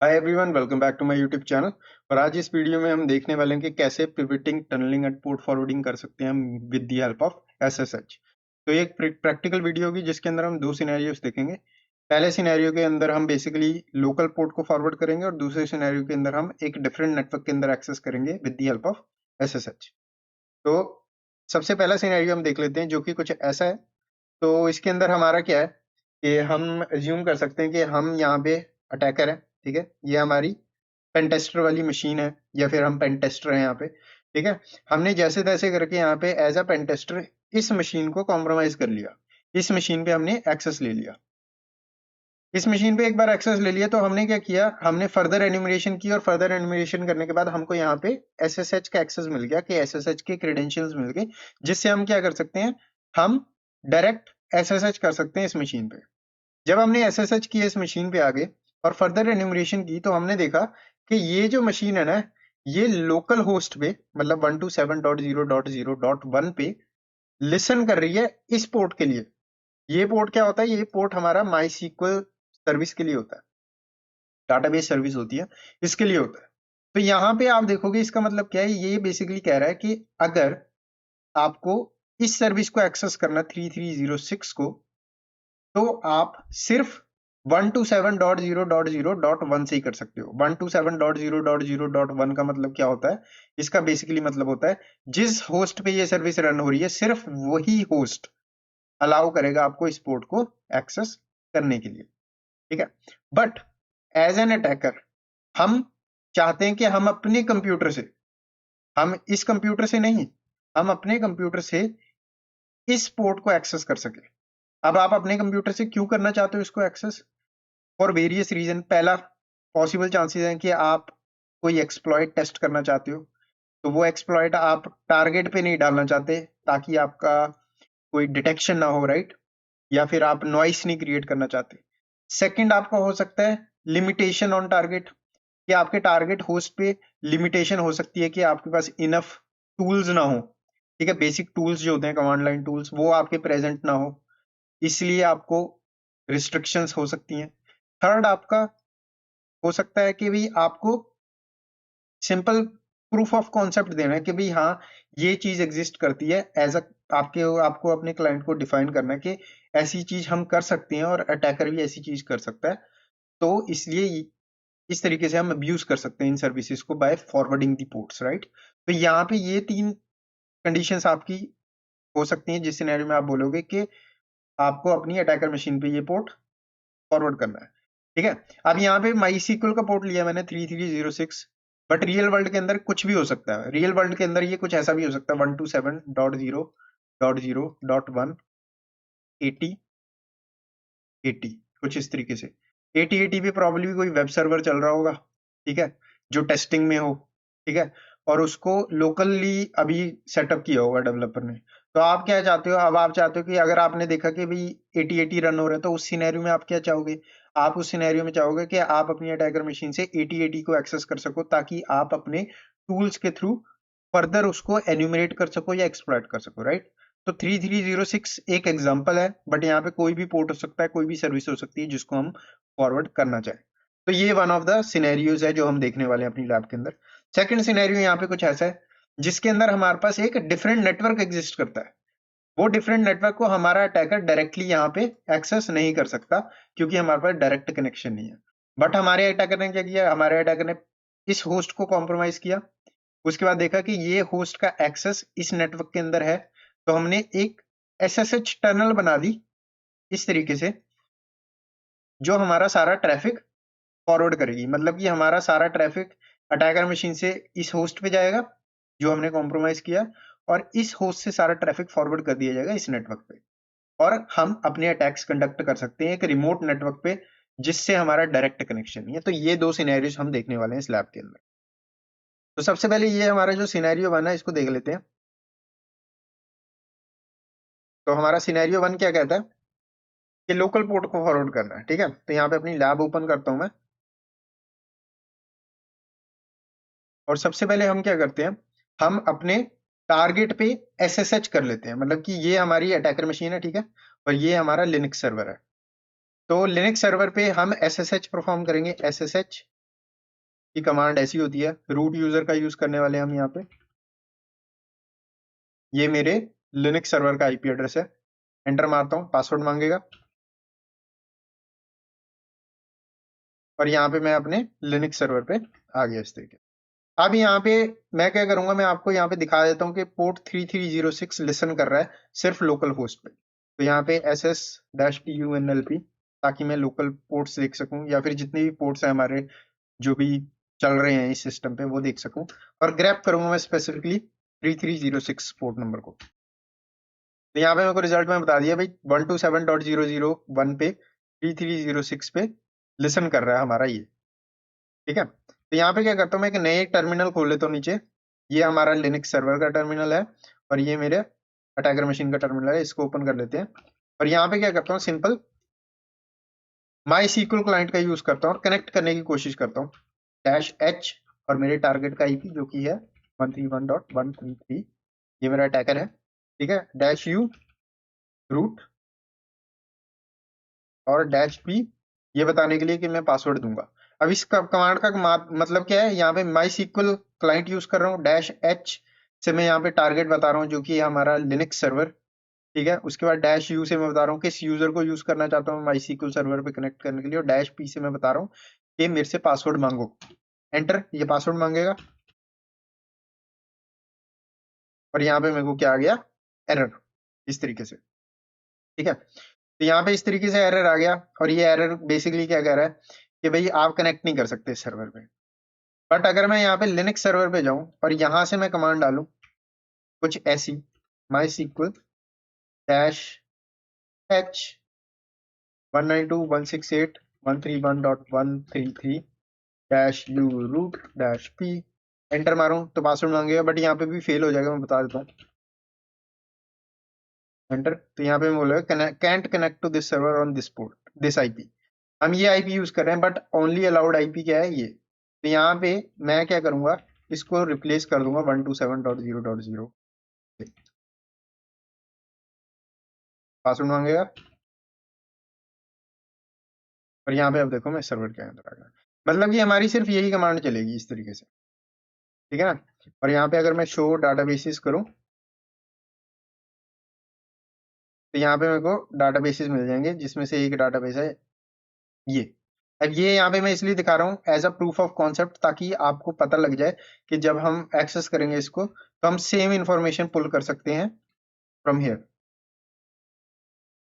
Hi everyone, welcome back to my YouTube channel. और आज इस वीडियो में हम देखने वाले हैं कि कैसे pivoting, tunnelling and port forwarding कर सकते हैं हम with the help of SSH. तो ये एक प्रैक्टिकल वीडियो होगी जिसके अंदर हम दो सिनेरियोस देखेंगे। पहले सिनेरियो के अंदर हम बेसिकली लोकल पोर्ट को फॉरवर्ड करेंगे और दूसरे सिनेरियो के अंदर हम एक डिफरेंट नेटवर्क के अंदर एक्सेस करेंगे with the help of SSH. तो सबसे पहला सिनेरियो हम देख लेते हैं जो कि कुछ ऐसा है। तो इसके अंदर हमारा क्या है कि हम एज्यूम कर सकते हैं कि हम यहाँ पे अटैकर है। ठीक है, ये हमारी पेन टेस्टर वाली मशीन है या फिर हम पेन टेस्टर हैं यहाँ पे। ठीक है, हमने जैसे तैसे करके यहाँ पे एज अ पेन टेस्टर इस मशीन को कॉम्प्रोमाइज कर लिया। इस मशीन पे हमने एक्सेस ले लिया। इस मशीन पे एक बार एक्सेस ले लिया तो हमने क्या किया, हमने फर्दर एन्यूमरेशन की और फर्दर एन्यूमरेशन करने के बाद हमको यहाँ पे एसएसएच का एक्सेस मिल गया कि एसएसएच के क्रेडेंशियल्स मिल गए, जिससे हम क्या कर सकते हैं, हम डायरेक्ट एसएसएच कर सकते हैं इस मशीन पे। जब हमने एसएसएच किया इस मशीन पे आगे और फर्दर एन्यूमरेशन की तो हमने देखा कि ये जो मशीन है ना, ये लोकल होस्ट पे मतलब 127.0.0.1 पे लिसन कर रही है इस पोर्ट के लिए। ये पोर्ट क्या होता है, ये पोर्ट हमारा माई सीक्वल सर्विस के लिए होता है, डाटाबेस सर्विस होती है, इसके लिए होता है। तो यहाँ पे आप देखोगे इसका मतलब क्या है, ये बेसिकली कह रहा है कि अगर आपको इस सर्विस को एक्सेस करना 3306 को, तो आप सिर्फ 127.0.0.1 से ही कर सकते हो। 127.0.0.1 का मतलब क्या होता है, इसका बेसिकली मतलब होता है जिस होस्ट पे ये सर्विस रन हो रही है सिर्फ वही होस्ट अलाउ करेगा आपको इस पोर्ट को एक्सेस करने के लिए। ठीक है, बट एज एन अटैकर हम चाहते हैं कि हम अपने कंप्यूटर से, हम इस कंप्यूटर से नहीं, हम अपने कंप्यूटर से इस पोर्ट को एक्सेस कर सके। अब आप अपने कंप्यूटर से क्यों करना चाहते हो इसको एक्सेस? For various reason. पहला, पॉसिबल चांसेस हैं कि आप कोई एक्सप्लॉइट टेस्ट करना चाहते हो, तो वो एक्सप्लॉइट आप टारगेट पे नहीं डालना चाहते ताकि आपका कोई डिटेक्शन ना हो, राइट? या फिर आप नॉइस नहीं क्रिएट करना चाहते। सेकंड, आपका हो सकता है लिमिटेशन ऑन टारगेट, कि आपके टारगेट होस्ट पे लिमिटेशन हो सकती है कि आपके पास इनफ टूल्स ना हो। ठीक है, बेसिक टूल्स जो होते हैं कमांड लाइन टूल्स वो आपके प्रेजेंट ना हो, इसलिए आपको रिस्ट्रिक्शंस हो सकती हैं। थर्ड, आपका हो सकता है कि भी आपको सिंपल प्रूफ ऑफ कॉन्सेप्ट देना है कि भाई हाँ, ये चीज एग्जिस्ट करती है एज अ, आपके आपको अपने क्लाइंट को डिफाइन करना है कि ऐसी चीज हम कर सकते हैं और अटैकर भी ऐसी चीज कर सकता है। तो इसलिए इस तरीके से हम अब्यूज कर सकते हैं इन सर्विसेज को बाय फॉरवर्डिंग दी पोर्ट्स, राइट? तो यहाँ पे ये तीन कंडीशंस आपकी हो सकती हैं जिस सिनेरियो में आप बोलोगे कि आपको अपनी अटैकर मशीन पे ये पोर्ट फॉरवर्ड करना है। ठीक है, अब यहाँ पे माई सीक्वल का पोर्ट लिया मैंने 3306, बट रियल वर्ल्ड के अंदर कुछ भी हो सकता है। रियल वर्ल्ड के अंदर ये कुछ ऐसा भी हो सकता है 127.0.0.1 80 80, कुछ इस तरीके से 80 पे प्रॉब्लली कोई वेब सर्वर चल रहा होगा। ठीक है, जो टेस्टिंग में हो। ठीक है, और उसको लोकली अभी सेटअप किया होगा डेवलपर ने। तो आप क्या चाहते हो, अब आप चाहते हो कि अगर आपने देखा कि भाई 80 रन हो रहा है तो उस सिनेरियो में आप क्या चाहोगे, आप उस सिनेरियो में चाहोगे कि आप अपनी अटैकर मशीन से 80 को एक्सेस कर सको ताकि आप अपने टूल्स के थ्रू फर्दर उसको एन्यूमरेट कर सको या एक्सप्लॉइट कर सको, राइट? तो 3306 एक एग्जांपल है, बट यहाँ पे कोई भी पोर्ट हो सकता है, कोई भी सर्विस हो सकती है जिसको हम फॉरवर्ड करना चाहें। तो ये वन ऑफ द सिनेरियोज है जो हम देखने वाले हैं अपनी लैब के अंदर। सेकंड सिनेरियो यहाँ पे कुछ ऐसा है जिसके अंदर हमारे पास एक डिफरेंट नेटवर्क एग्जिस्ट करता है। वो डिफरेंट नेटवर्क को हमारा अटैकर डायरेक्टली यहाँ पे एक्सेस नहीं कर सकता क्योंकि हमारे पास डायरेक्ट कनेक्शन नहीं है। बट हमारे अटैकर ने क्या किया, हमारे अटैकर ने इस होस्ट को कॉम्प्रोमाइज किया। उसके बाद देखा कि ये होस्ट का एक्सेस इस नेटवर्क के अंदर है, तो हमने एक एसएसएच टनल बना दी इस तरीके से, जो हमारा सारा ट्रैफिक फॉरवर्ड करेगी। मतलब कि हमारा सारा ट्रैफिक अटैकर मशीन से इस होस्ट पे जाएगा जो हमने कॉम्प्रोमाइज किया, और इस होस्ट से सारा ट्रैफिक फॉरवर्ड कर दिया जाएगा इस नेटवर्क पे, और हम अपने अटैक्स कंडक्ट कर सकते हैं एक रिमोट नेटवर्क पे जिससे हमारा डायरेक्ट कनेक्शन नहीं है। तो ये दो सिनेरियोज हम देखने वाले हैं इस लैब के अंदर। तो सबसे पहले ये हमारा जो सिनेरियो बना है इसको देख लेते हैं। तो हमारा सिनेरियो वन क्या कहता है कि लोकल पोर्ट को फॉरवर्ड करना है। ठीक है, तो यहाँ पे अपनी लैब ओपन करता हूं मैं, और सबसे पहले हम क्या करते हैं, हम अपने टारगेट पे एसएसएच कर लेते हैं। मतलब कि ये हमारी अटैकर मशीन है, ठीक है, और ये हमारा लिनक्स सर्वर है। तो लिनक्स सर्वर पे हम एसएसएच परफॉर्म करेंगे, एसएसएच की कमांड ऐसी होती है, रूट यूजर का यूज करने वाले हम यहाँ पे। ये मेरे लिनक्स सर्वर का आईपी एड्रेस है, एंटर मारता हूँ, पासवर्ड मांगेगा और यहाँ पे मैं अपने लिनक्स सर्वर पे आ गया इस तरीके। अब यहाँ पे मैं क्या करूंगा, मैं आपको यहाँ पे दिखा देता हूँ कि पोर्ट 3306 लिसन कर रहा है सिर्फ लोकल होस्ट पे। तो यहाँ पे SS-TUNLP, ताकि मैं लोकल पोर्ट्स देख सकूं या फिर जितने भी पोर्ट्स हैं हमारे जो भी चल रहे हैं इस सिस्टम पे वो देख सकूं, और ग्रैब करूंगा मैं स्पेसिफिकली 3306 पोर्ट नंबर को। तो यहाँ पे मेरे को रिजल्ट में बता दिया भाई 127.001 पे 3306 पे लिसन कर रहा है हमारा ये। ठीक है, तो यहाँ पे क्या करता हूँ, मैं एक नए टर्मिनल खोल लेता हूँ नीचे। ये हमारा लिनक्स सर्वर का टर्मिनल है और ये मेरे अटैकर मशीन का टर्मिनल है, इसको ओपन कर लेते हैं। और यहाँ पे क्या करता हूँ, सिंपल माई सीक्वल क्लाइंट का यूज करता हूँ और कनेक्ट करने की कोशिश करता हूँ। -H और मेरे टारगेट का आईपी जो कि है 131.133, ये मेरा अटैकर है। ठीक है, -U रूट और -P ये बताने के लिए कि मैं पासवर्ड दूंगा। अब इस कमांड का मतलब क्या है, यहाँ पे माई सीक्वल क्लाइंट यूज कर रहा हूँ, -H से मैं यहाँ पे टारगेट बता रहा हूँ जो कि है हमारा लिनक्स सर्वर। ठीक है, उसके बाद -U से मैं बता रहा हूँ किस यूजर को यूज करना चाहता हूँ माई सीक्वल सर्वर पे कनेक्ट करने के लिए, और -P से मैं बता रहा हूँ कि मेरे से पासवर्ड मांगो। एंटर, ये पासवर्ड मांगेगा और यहाँ पे मेरे को क्या आ गया, एरर, इस तरीके से। ठीक है, तो यहाँ पे इस तरीके से एरर आ गया और ये एरर बेसिकली क्या कह रहा है कि भाई आप कनेक्ट नहीं कर सकते इस सर्वर पे। बट अगर मैं यहाँ पे लिनक्स सर्वर पे जाऊं और यहाँ से मैं कमांड डालूं कुछ ऐसी, MySQL -H 192.168.131.133 -U root -P, enter मारूं तो पासवर्ड मांगेगा, बट यहाँ पे भी फेल हो जाएगा, मैं बता देता हूँ। एंटर, तो यहाँ पे बोलेगा cantt connect to this server on this port this IP. हम ये आईपी यूज कर रहे हैं बट ओनली अलाउड आईपी क्या है, ये। तो यहाँ पे मैं क्या करूंगा, इसको रिप्लेस कर दूंगा 127.0.0, पासवर्ड मांगेगा और यहाँ पे अब देखो मैं सर्वर के अंदर आ गया। मतलब कि हमारी सिर्फ यही कमांड चलेगी इस तरीके से। ठीक है ना, और यहाँ पे अगर मैं शो डाटाबेसेस करूँ तो यहाँ पे मेरे को डाटाबेसेस मिल जाएंगे, जिसमें से एक डाटाबेस है ये। अब ये यहाँ पे मैं इसलिए दिखा रहा हूँ as a proof of concept, ताकि आपको पता लग जाए कि जब हम एक्सेस करेंगे इसको तो हम सेम इंफॉर्मेशन पुल कर सकते हैं फ्रॉम हियर।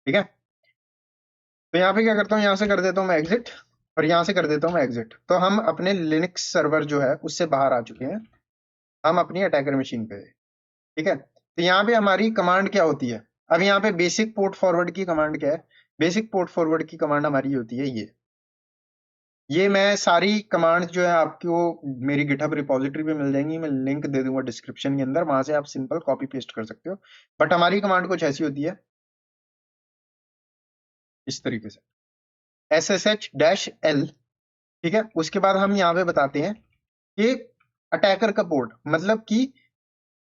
ठीक है, तो यहाँ पे क्या करता हूँ, यहाँ से कर देता हूँ मैं एग्जिट और यहाँ से कर देता हूँ मैं एग्जिट। तो हम अपने लिनक्स सर्वर जो है उससे बाहर आ चुके हैं, हम अपनी अटैकर मशीन पे। ठीक है, तो यहाँ पे हमारी कमांड क्या होती है, अब यहाँ पे बेसिक पोर्ट फॉरवर्ड की कमांड क्या है, बेसिक पोर्ट फॉरवर्ड की कमांड हमारी होती है ये मैं सारी कमांड जो है आपको मेरी गिटहब रिपॉजिटरी पे मिल जाएंगी, मैं लिंक दे दूंगा डिस्क्रिप्शन के अंदर, वहां से आप सिंपल कॉपी पेस्ट कर सकते हो। बट हमारी कमांड कुछ ऐसी होती है इस तरीके से, SSH-L। ठीक है, उसके बाद हम यहाँ पे बताते हैं कि अटैकर का पोर्ट, मतलब कि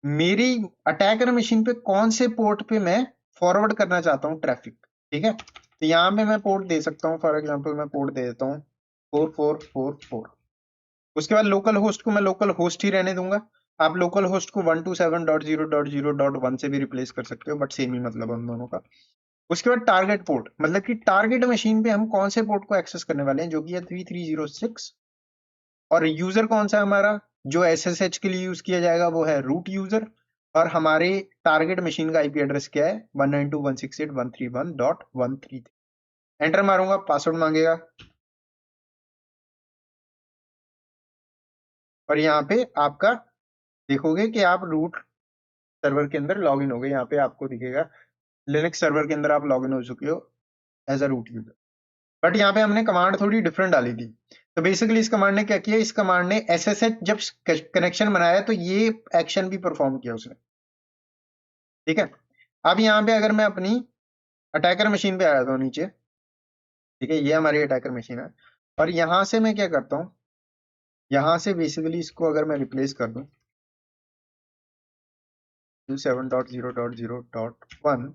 मेरी अटैकर मशीन पे कौन से पोर्ट पे मैं फॉरवर्ड करना चाहता हूँ ट्रैफिक। ठीक है, तो यहाँ पे मैं पोर्ट दे सकता हूँ, फॉर एग्जांपल मैं पोर्ट दे देता हूँ 4444। उसके बाद लोकल होस्ट को मैं लोकल होस्ट ही रहने दूंगा। आप लोकल होस्ट को 127.0.0.1 से भी रिप्लेस कर सकते हो, बट सेम ही मतलब हम दोनों का। उसके बाद टारगेट पोर्ट, मतलब कि टारगेट मशीन पे हम कौन से पोर्ट को एक्सेस करने वाले हैं, जो कि है 3306। और यूजर कौन सा है हमारा, जो SSH के लिए यूज किया जाएगा वो है रूट यूजर। और हमारे टारगेट मशीन का आईपी एड्रेस क्या है, 192.168.131.133। एंटर मारूंगा, पासवर्ड मांगेगा और यहाँ पे आपका देखोगे कि आप रूट सर्वर के अंदर लॉग इन हो गए। यहाँ पे आपको दिखेगा लिनक्स सर्वर के अंदर आप लॉग इन हो चुके हो as a root user. But यहाँ पे हमने कमांड थोड़ी डिफरेंट डाली थी। तो बेसिकली इस कमांड ने क्या किया, इस कमांड ने SSH जब कनेक्शन बनाया तो ये एक्शन भी परफॉर्म किया उसने। ठीक है, अब यहाँ पे अगर मैं अपनी अटैकर मशीन पे आया था नीचे, ठीक है, ये हमारी अटैकर मशीन है, और यहाँ से मैं क्या करता हूँ, यहाँ से बेसिकली इसको अगर मैं रिप्लेस कर दूं 27.0.0.1,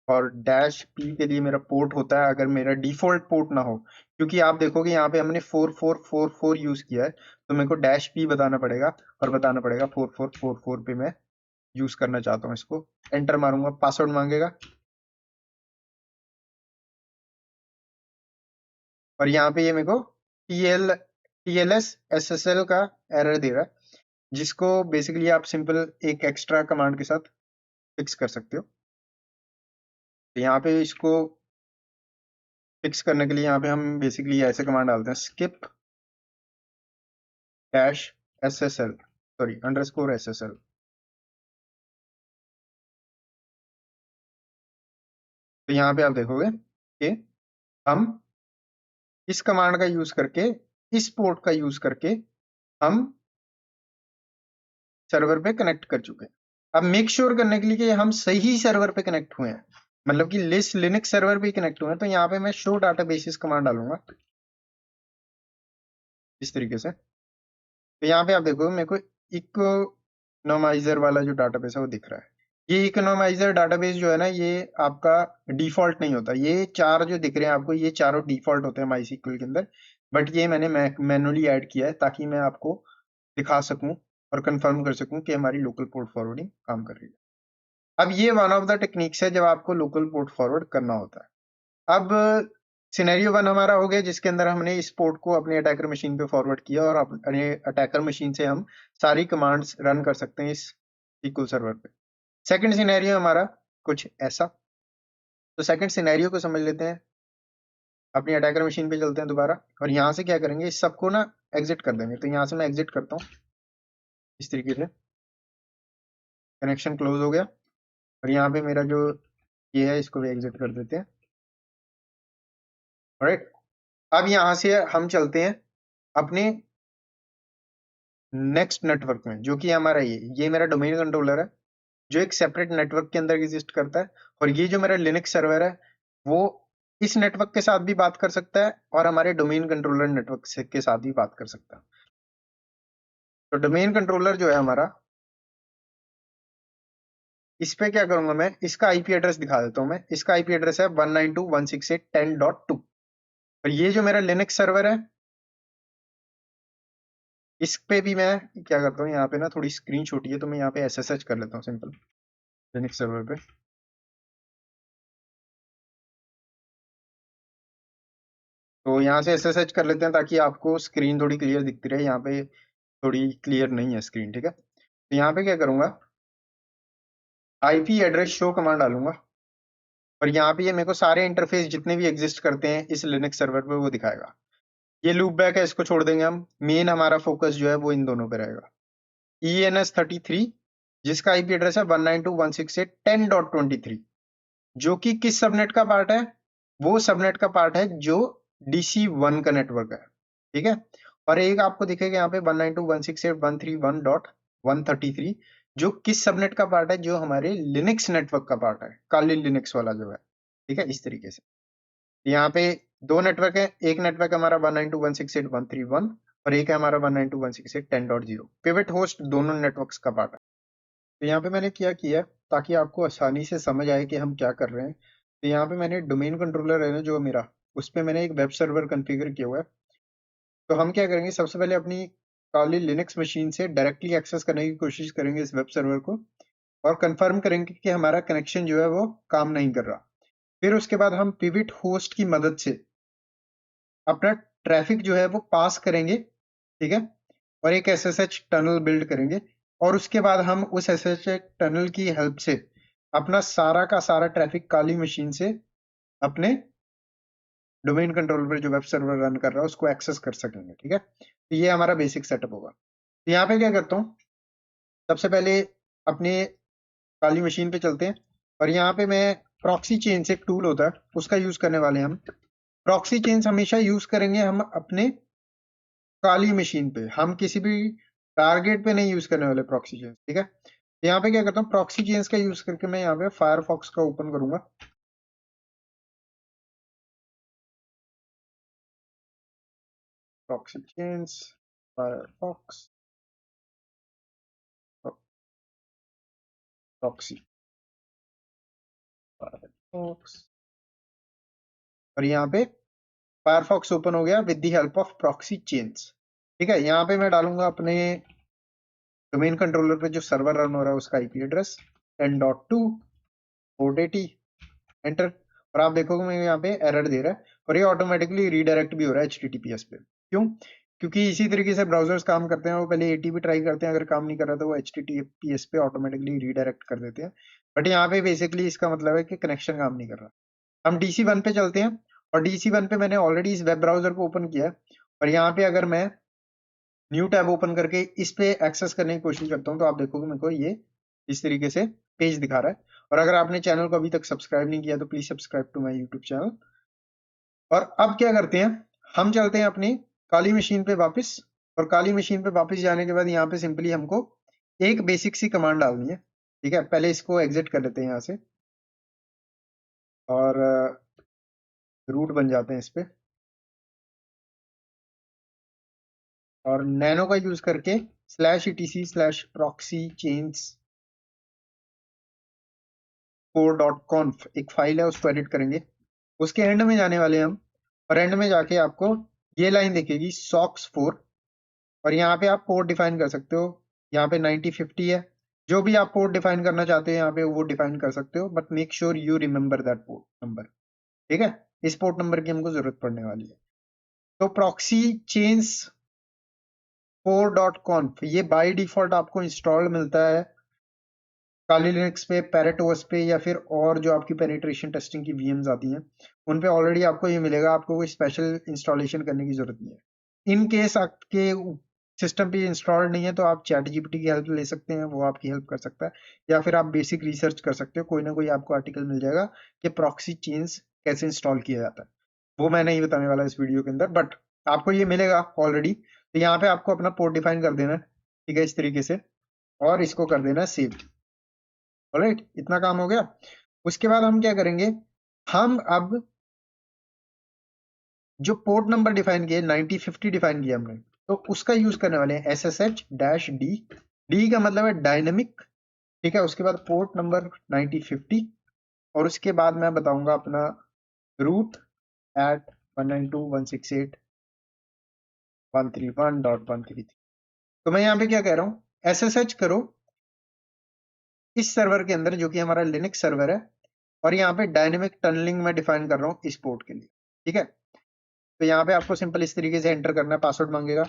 और -P के लिए मेरा पोर्ट होता है, अगर मेरा डिफॉल्ट पोर्ट ना हो, क्योंकि आप देखोगे यहाँ पे हमने 4444 यूज किया है, तो मेरे को डैश पी बताना पड़ेगा और बताना पड़ेगा 4444 पे मैं यूज करना चाहता हूँ इसको। एंटर मारूंगा, पासवर्ड मांगेगा और यहाँ पे ये मेरे को टीएलएस एसएसएल का एरर दे रहा है, जिसको बेसिकली आप सिंपल एक एक्स्ट्रा कमांड के साथ फिक्स कर सकते हो। तो यहाँ पे इसको फिक्स करने के लिए यहाँ पे हम बेसिकली ऐसे कमांड डालते हैं, skip dash SSL, sorry underscore SSL. तो यहाँ पे आप देखोगे कि हम इस कमांड का यूज करके, इस पोर्ट का यूज करके हम सर्वर पे कनेक्ट कर चुके हैं। अब मेक श्योर करने के लिए कि हम सही सर्वर पे कनेक्ट हुए हैं, मतलब कि लिनक्स सर्वर पे कनेक्ट हुए हैं, तो यहाँ पे मैं शो डाटाबेसेस कमांड डालूंगा इस तरीके से। तो यहाँ पे आप देखो मेरे को इकोनोमाइजर वाला जो डाटाबेस है वो दिख रहा है। ये इकोनोमाइजर डाटाबेस जो है ना, ये आपका डिफॉल्ट नहीं होता। ये चार जो दिख रहे हैं आपको, ये चारों डिफॉल्ट होते हैं माईसीक्वल के अंदर, बट ये मैंने मैनुअली ऐड किया है ताकि मैं आपको दिखा सकूं और कंफर्म कर सकूं कि हमारी लोकल पोर्ट फॉरवर्डिंग काम कर रही है। अब ये वन ऑफ द टेक्निक्स है जब आपको लोकल पोर्ट फॉरवर्ड करना होता है। अब सिनेरियो वन हमारा हो गया जिसके अंदर हमने इस पोर्ट को अपने अटैकर मशीन पे फॉरवर्ड किया और अपने अटैकर मशीन से हम सारी कमांड्स रन कर सकते हैं इस SQL सर्वर पे। सेकंड सिनेरियो हमारा कुछ ऐसा। तो सेकंड सिनेरियो को समझ लेते हैं। अपनी अटैकर मशीन पे चलते हैं दोबारा और यहाँ से क्या करेंगे, इस सबको ना एग्जिट कर देंगे। तो यहाँ से मैं एग्जिट करता हूँ इस तरीके से, कनेक्शन क्लोज हो गया। और यहाँ पे मेरा जो ये है इसको भी एग्जिट कर देते हैं। राइट, अब यहाँ से हम चलते हैं अपने नेक्स्ट नेटवर्क में, जो कि हमारा ये मेरा डोमेन कंट्रोलर है जो एक सेपरेट नेटवर्क के अंदर एग्जिस्ट करता है। और ये जो मेरा लिनक्स सर्वर है वो इस नेटवर्क के साथ भी बात कर सकता है और हमारे डोमेन कंट्रोलर नेटवर्क से के साथ भी बात कर सकता है। तो डोमेन कंट्रोलर जो है हमारा, इस पे क्या करूंगा मैं, इसका आईपी एड्रेस दिखा देता हूं। मैं इसका आईपी एड्रेस है 192.168.10.2। और ये जो मेरा लिनक्स सर्वर है, इस पे भी मैं क्या करता हूँ, यहाँ पे ना थोड़ी स्क्रीन छोटी है तो मैं यहाँ पे एसएसएच कर लेता हूँ सिंपल लिनक्स सर्वर पे। तो यहाँ से एसएसएच कर लेते हैं ताकि आपको स्क्रीन थोड़ी क्लियर दिखती रहे। यहाँ पे थोड़ी क्लियर नहीं है स्क्रीन, ठीक है। तो यहाँ पे क्या करूंगा, आईपी एड्रेस शो कमांड डालूंगा और यहाँ पे ये मेरे को सारे इंटरफेस जितने भी एग्जिस्ट करते हैं इस लिनक्स सर्वर पे वो दिखाएगा। ये लूप बैक है, इसको छोड़ देंगे हम। मेन हमारा फोकस जो है वो इन दोनों पे रहेगा। ENS33 जिसका आईपी एड्रेस है 192.168.10.23, जो कि किस सबनेट का पार्ट है, वो सबनेट का पार्ट है जो DC1 का नेटवर्क है, ठीक है। और एक आपको दिखेगा यहाँ पे 192.168.131.133, जो किस सबनेट का पार्ट है, जो हमारे लिनक्स नेटवर्क का पार्ट है, काली लिनक्स वाला जो है, ठीक है। इस तरीके से यहाँ पे दो नेटवर्क है, एक नेटवर्क हमारा 192.168.131 और एक है हमारा 192.168.10.0। पिवट होस्ट दोनों नेटवर्क्स का पार्ट है। तो यहाँ पे मैंने क्या किया ताकि आपको आसानी से समझ आए कि हम क्या कर रहे हैं। तो यहाँ पे मैंने डोमेन कंट्रोलर है ना जो मेरा, उस पे मैंने एक वेब सर्वर कॉन्फ़िगर किया हुआ है। तो हम क्या करेंगे, सबसे पहले अपनी काली लिनक्स मशीन से डायरेक्टली एक्सेस करने की कोशिश करेंगे इस वेब सर्वर को और कंफर्म करेंगे कि हमारा कनेक्शन जो है वो काम नहीं कर रहा। फिर उसके बाद हम पिविट होस्ट की मदद से अपना ट्रैफिक जो है वो पास करेंगे, ठीक है। और एक SSH टनल बिल्ड करेंगे और उसके बाद हम उस SSH टनल की हेल्प से अपना सारा का सारा ट्रैफिक काली मशीन से अपने डोमेन कंट्रोलर पर जो वेब सर्वर रन कर रहा है उसको एक्सेस कर सकेंगे, ठीक है। तो ये हमारा बेसिक सेटअप होगा। तो यहाँ पे क्या करता हूँ, सबसे पहले अपने काली मशीन पे चलते हैं और यहाँ पे मैं प्रॉक्सी चेन से एक टूल होता है उसका यूज करने वाले हैं हम। प्रॉक्सी चेन्स हमेशा यूज करेंगे हम अपने काली मशीन पे, हम किसी भी टारगेट पे नहीं यूज करने वाले प्रॉक्सी चेन्स, ठीक है। तो यहाँ पे क्या करता हूँ, प्रॉक्सी चेन्स का यूज करके मैं यहाँ पे फायरफॉक्स का ओपन करूंगा। Proxy chains, Firefox, proxy, Firefox, और यहाँ पे फायरफॉक्स ओपन हो गया with the help of proxy chains. ठीक है, यहाँ पे मैं डालूंगा अपने डोमेन कंट्रोलर पे जो सर्वर रन हो रहा है उसका आईपी एड्रेस 10.2 पोर्ट 80, एंटर। और आप देखोगे मैं यहाँ पे एरर दे रहा है और ये ऑटोमेटिकली रीडायरेक्ट भी हो रहा है HTTPS पे। क्यों? क्योंकि इसी तरीके से ब्राउजर्स काम करते हैं, वो पहले ATP ट्राई करते हैं, अगर काम नहीं कर रहा तो वो HTTPS पे ऑटोमेटिकली रीडायरेक्ट कर देते हैं। बट यहाँ पे बेसिकली इसका मतलब है कि कनेक्शन काम नहीं कर रहा। हम DC1 पे चलते हैं और DC1 पे मैंने ऑलरेडी इस वेब ब्राउजर को ओपन किया है और यहाँ पे अगर मैं न्यू टैब ओपन करके इस पे एक्सेस करने की कोशिश करता हूँ तो आप देखोगे मेरे को ये इस तरीके से पेज दिखा रहा है। और अगर आपने चैनल को अभी तक सब्सक्राइब नहीं किया तो please subscribe to my YouTube channel. और अब क्या करते हैं, हम चलते हैं अपनी काली मशीन पे वापस। और काली मशीन पे वापस जाने के बाद यहाँ पे सिंपली हमको एक बेसिक सी कमांड डालनी है। ठीक है, पहले इसको एग्जिट कर लेते हैं यहाँ से और रूट बन जाते हैं इस पे और नैनो का यूज करके /etc/proxy chains core.conf एक फाइल है, उसको एडिट करेंगे। उसके एंड में जाने वाले हम और एंड में जाके आपको ये लाइन दिखेगी SOX4 और यहाँ पे आप पोर्ट डिफाइन कर सकते हो। यहाँ पे 9050 है, जो भी आप पोर्ट डिफाइन करना चाहते हो यहाँ पे वो डिफाइन कर सकते हो, but make sure you remember that port number. ठीक है, इस पोर्ट नंबर की हमको जरूरत पड़ने वाली है। तो प्रॉक्सी चेन्स core.conf ये बाय डिफॉल्ट आपको इंस्टॉल्ड मिलता है काली लिनक्स पे, पैरेट ओएस पे, या फिर और जो आपकी पेनिट्रेशन टेस्टिंग की VMs आती हैं उन पे ऑलरेडी आपको ये मिलेगा। आपको कोई स्पेशल इंस्टॉलेशन करने की जरूरत नहीं है। इन केस आपके सिस्टम पे इंस्टॉल्ड नहीं है तो आप चैट जीपीटी की हेल्प ले सकते हैं, वो आपकी हेल्प कर सकता है। या फिर आप बेसिक रिसर्च कर सकते हो, कोई ना कोई आपको आर्टिकल मिल जाएगा कि प्रॉक्सी चेन्स कैसे इंस्टॉल किया जाता है। वो मैं नहीं बताने वाला इस वीडियो के अंदर, बट आपको ये मिलेगा ऑलरेडी। तो यहाँ पे आपको अपना पोर्ट डिफाइन कर देना है, ठीक है, इस तरीके से, और इसको कर देना है सेव। ऑलराइट, इतना काम हो गया। उसके बाद हम क्या करेंगे, हम अब जो पोर्ट नंबर डिफाइन किया 9050 डिफाइन किया हमने, तो उसका यूज करने वाले हैं SSH-D। डी का मतलब है डायनेमिक। ठीक है, उसके बाद पोर्ट नंबर 9050 और उसके बाद मैं बताऊंगा अपना रूट एट 192.168.131.133। तो मैं यहाँ पे क्या कह रहा हूँ, SSH करो इस सर्वर के अंदर जो कि हमारा लिनक्स सर्वर है, और यहाँ पे डायनेमिक टनलिंग में डिफाइन कर रहा हूँ इस पोर्ट के लिए। ठीक है, तो यहाँ पे आपको सिंपल इस तरीके से एंटर करना है, पासवर्ड मांगेगा,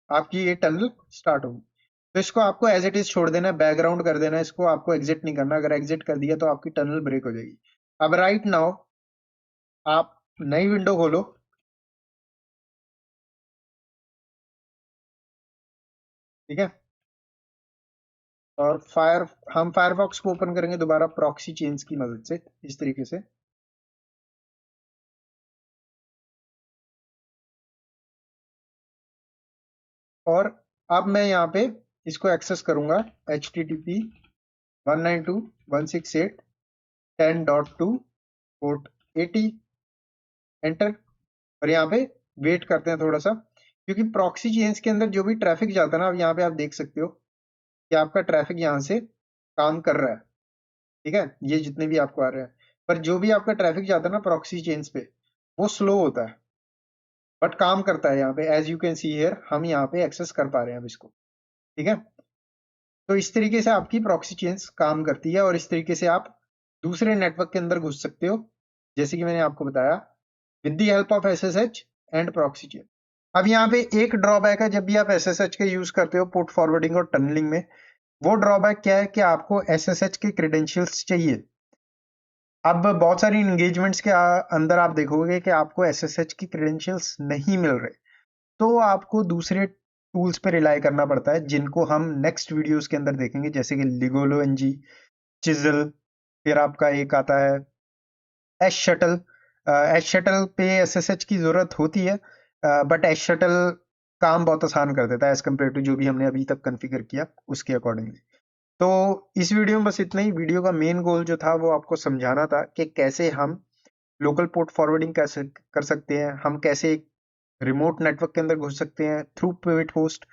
आपकी ये टनल स्टार्ट होगी। तो इसको आपको एज इट इज छोड़ देना है, बैकग्राउंड कर देना है, इसको आपको एग्जिट नहीं करना। अगर एग्जिट कर दिया तो आपकी टनल ब्रेक हो जाएगी। अब राइट नाउ आप नई विंडो खोलो। ठीक है, और हम फायरफॉक्स को ओपन करेंगे दोबारा प्रॉक्सी चेन्स की मदद से इस तरीके से। और अब मैं यहाँ पे इसको एक्सेस करूंगा HTTP 192.168.10.2 पोर्ट 80, एंटर। और यहाँ पे वेट करते हैं थोड़ा सा, क्योंकि प्रॉक्सी चेन्स के अंदर जो भी ट्रैफिक जाता है ना, अब यहाँ पे आप देख सकते हो कि आपका ट्रैफिक यहाँ से काम कर रहा है। ठीक है, ये जितने भी आपको आ रहे हैं, पर जो भी आपका ट्रैफिक जाता है ना प्रॉक्सी चेन्स पे, वो स्लो होता है, बट काम करता है। यहाँ पे as you can see here हम यहाँ पे एक्सेस कर पा रहे हैं अब इसको। ठीक है, तो इस तरीके से आपकी प्रॉक्सी चेन्स काम करती है और इस तरीके से आप दूसरे नेटवर्क के अंदर घुस सकते हो, जैसे कि मैंने आपको बताया, with the help of SSH and proxy chain. अब यहाँ पे एक ड्रॉबैक है जब भी आप SSH का यूज करते हो पोर्ट फॉरवर्डिंग और टनलिंग में। वो ड्रॉबैक क्या है कि आपको SSH के क्रेडेंशियल्स चाहिए। अब बहुत सारी इंगेजमेंट्स के अंदर आप देखोगे कि आपको SSH की क्रेडेंशियल्स नहीं मिल रहे, तो आपको दूसरे टूल्स पे रिलाई करना पड़ता है, जिनको हम नेक्स्ट वीडियोस के अंदर देखेंगे, जैसे कि लिगोलो NG, चिजल, फिर आपका एक आता है एश शटल। एश शटल पे SSH की जरूरत होती है, बट एश शटल काम बहुत आसान कर देता है एज कम्पेयर टू जो भी हमने अभी तक कॉन्फ़िगर किया उसके अकॉर्डिंगली। तो इस वीडियो में बस इतना ही। वीडियो का मेन गोल जो था वो आपको समझाना था कि कैसे हम लोकल पोर्ट फॉरवर्डिंग कैसे कर सकते हैं, हम कैसे रिमोट नेटवर्क के अंदर घुस सकते हैं थ्रू पिविट होस्ट।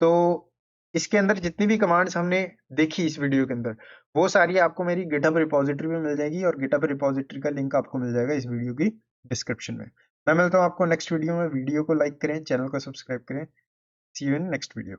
तो इसके अंदर जितनी भी कमांड्स हमने देखी इस वीडियो के अंदर, वो सारी आपको मेरी गिटहब रिपोजिटरी में मिल जाएगी, और गिटहब रिपोजिटरी का लिंक आपको मिल जाएगा इस वीडियो की डिस्क्रिप्शन में। मैं मिलता हूँ आपको नेक्स्ट वीडियो में। वीडियो को लाइक करें, चैनल को सब्सक्राइब करें। सी यू इन नेक्स्ट वीडियो।